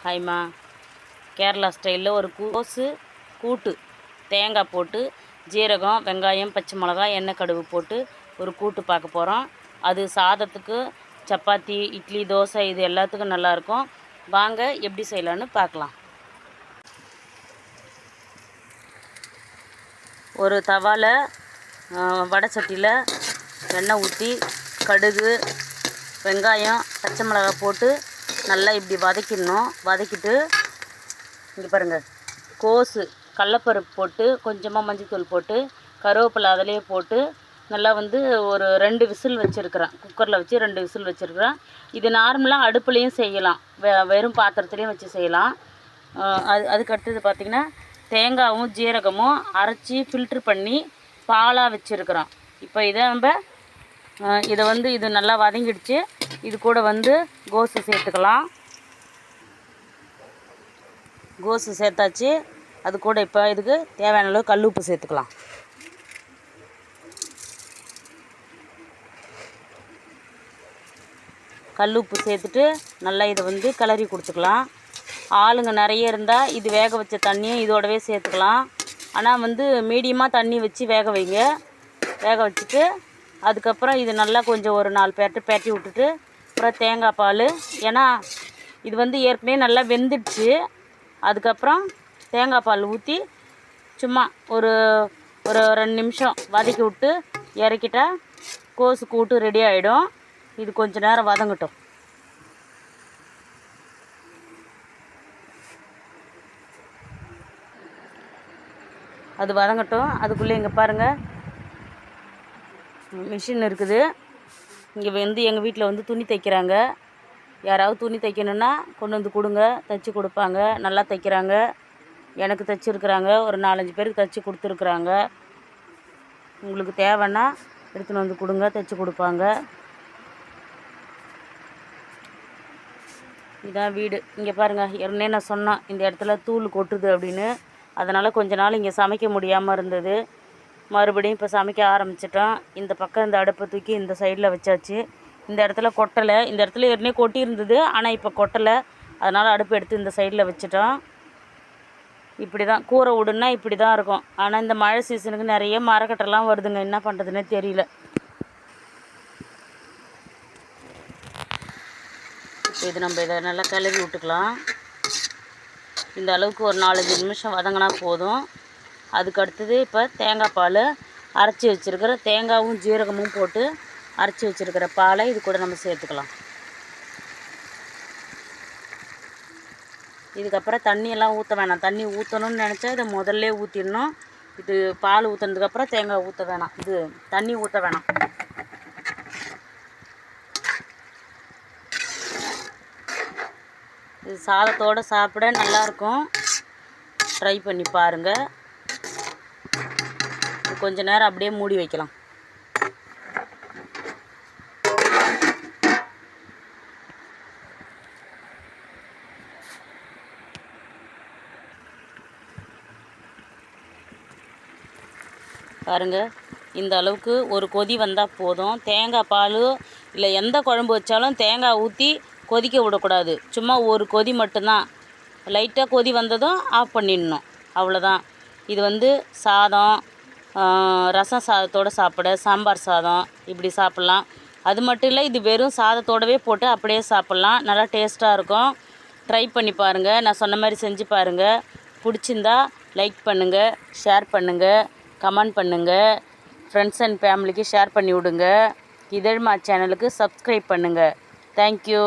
ஹாய்மா. கேரளா ஸ்டைலில் ஒரு கோஸு கூட்டு தேங்காய் போட்டு ஜீரகம் வெங்காயம் பச்சை மிளகாய் எண்ணெய் கடுகு போட்டு ஒரு கூட்டு பார்க்க போகிறோம். அது சாதத்துக்கு சப்பாத்தி இட்லி தோசை இது எல்லாத்துக்கும் நல்லாயிருக்கும். வாங்க எப்படி செய்யலான்னு பார்க்கலாம். ஒரு தவாவில் வடை சட்டியில் எண்ணெய் ஊற்றி கடுகு வெங்காயம் பச்சை மிளகாய் போட்டு நல்லா இப்படி வதக்கிடணும். வதக்கிட்டு இங்கே பாருங்கள், கோஸு கடலப்பருப்பு போட்டு கொஞ்சமாக மஞ்சத்தூள் போட்டு கருவேப்பிலை அதிலேயே போட்டு நல்லா ஒரு 2 விசில் வச்சுருக்கிறேன். குக்கரில் வச்சு 2 விசில் வச்சுருக்கிறேன். இது நார்மலாக அடுப்புலேயும் செய்யலாம், வெறும் பாத்திரத்துலேயும் வச்சு செய்யலாம். அதுக்கு அடுத்தது பார்த்திங்கன்னா தேங்காயும் ஜீரகமும் அரைச்சி ஃபில்ட்ரு பண்ணி பாலாக வச்சுருக்கிறோம். இப்போ இதை இது நல்லா வதங்கிடுச்சு. இது கூட கோஸு சேர்த்துக்கலாம். கோஸு சேர்த்தாச்சு. அது கூட இப்போ இதுக்கு தேவையான அளவு கல் உப்பு சேர்த்துக்கலாம். கல் உப்பு சேர்த்துட்டு நல்லா இதை கிளறி கொடுத்துக்கலாம். ஆளுங்க நிறைய இருந்தால் இது வேக வச்ச தண்ணியும் இதோடவே சேர்த்துக்கலாம். ஆனால் மீடியமாக தண்ணி வச்சு வேக வைங்க. வேக வச்சுட்டு அதுக்கப்புறம் இது நல்லா கொஞ்சம் ஒரு 4 பேரட்டி விட்டுட்டு அப்புறம் தேங்காய் பால், ஏன்னா இது ஏற்கனவே நல்லா வெந்துடுச்சு. அதுக்கப்புறம் தேங்காய் பால் ஊற்றி சும்மா ஒரு 2 நிமிஷம் வதக்கி விட்டு இறக்கிட்டா கோஸு கூட்டு ரெடி ஆகிடும். இது கொஞ்சம் நேரம் வதங்கட்டும். அது வதங்கட்டும். அதுக்குள்ளே இங்கே பாருங்கள், மிஷின் இருக்குது. இங்கே எங்கள் வீட்டில் துணி தைக்கிறாங்க. யாராவது துணி தைக்கணுன்னா கொண்டு வந்து கொடுங்க, தைச்சி கொடுப்பாங்க. நல்லா தைக்கிறாங்க. எனக்கு தைச்சிருக்குறாங்க. ஒரு 4-5 பேருக்கு தைச்சி கொடுத்துருக்குறாங்க. உங்களுக்கு தேவைன்னா எடுத்துன்னு வந்து கொடுங்க, தைச்சி கொடுப்பாங்க. இதான் வீடு. இங்கே பாருங்கள், ஏற்கனவே நான் சொன்னேன் இந்த இடத்துல தூள் கொட்டுது அப்படின்னு. அதனால் கொஞ்ச நாள் இங்கே சமைக்க முடியாமல் இருந்தது. மறுபடியும் இப்போ சமைக்க ஆரம்பிச்சிட்டோம். இந்த பக்கம் இந்த அடுப்பை தூக்கி இந்த சைடில் வச்சாச்சு. இந்த இடத்துல கொட்டலை. இந்த இடத்துல ஏற்கனவே கொட்டி இருந்தது, ஆனால் இப்போ கொட்டலை. அதனால் அடுப்பு எடுத்து இந்த சைடில் வச்சுட்டோம். இப்படி தான் கூரை விடுன்னா இப்படி தான் இருக்கும். ஆனால் இந்த மழை சீசனுக்கு நிறைய மரக்கட்டெல்லாம் வருதுங்க. என்ன பண்ணுறதுன்னே தெரியல. இது நம்ம இதை நல்லா கிளறி விட்டுக்கலாம். இந்த அளவுக்கு ஒரு 4-5 நிமிஷம் வதங்கினா போதும். அதுக்கு அடுத்தது இப்போ தேங்காய் பால் அரைச்சி வச்சுருக்கிற தேங்காயும் ஜீரகமும் போட்டு அரைச்சி வச்சுருக்கிற பாலை இது கூட நம்ம சேர்த்துக்கலாம். இதுக்கப்புறம் தண்ணியெல்லாம் ஊற்ற வேணாம். தண்ணி ஊற்றணும்னு நினச்சா இதை முதல்ல ஊற்றிடணும். இது பால் ஊற்றுனதுக்கப்புறம் தேங்காய் ஊற்ற வேணாம், இது தண்ணி ஊற்ற வேணாம். இது சாதத்தோடு சாப்பிட நல்லாயிருக்கும். ட்ரை பண்ணி பாருங்கள். கொஞ்ச நேரம் அப்படியே மூடி வைக்கலாம். பாருங்கள், இந்த அளவுக்கு ஒரு கொதி வந்தால் போதும். தேங்காய் பால் இல்லை எந்த குழம்பு வச்சாலும் தேங்காய் ஊற்றி கொதிக்க விடக்கூடாது. சும்மா ஒரு கொதி மட்டும்தான். லைட்டாக கொதி வந்ததும் ஆஃப் பண்ணிடணும். அவ்வளோதான். இது சாதம், ரசம் சாதத்தோடு சாப்பிட, சாம்பார் சாதம் இப்படி சாப்பிட்லாம். அது மட்டும் இல்லை, இது வெறும் சாதத்தோடவே போட்டு அப்படியே சாப்பிட்லாம். நல்லா டேஸ்ட்டாக இருக்கும். ட்ரை பண்ணி பாருங்கள். நான் சொன்ன மாதிரி செஞ்சு பாருங்கள். பிடிச்சிருந்தா லைக் பண்ணுங்கள், ஷேர் பண்ணுங்கள், கமெண்ட் பண்ணுங்கள். ஃப்ரெண்ட்ஸ் அண்ட் ஃபேமிலிக்கு ஷேர் பண்ணி விடுங்க. இதழ்மா சேனலுக்கு சப்ஸ்கிரைப் பண்ணுங்கள். தேங்க்யூ.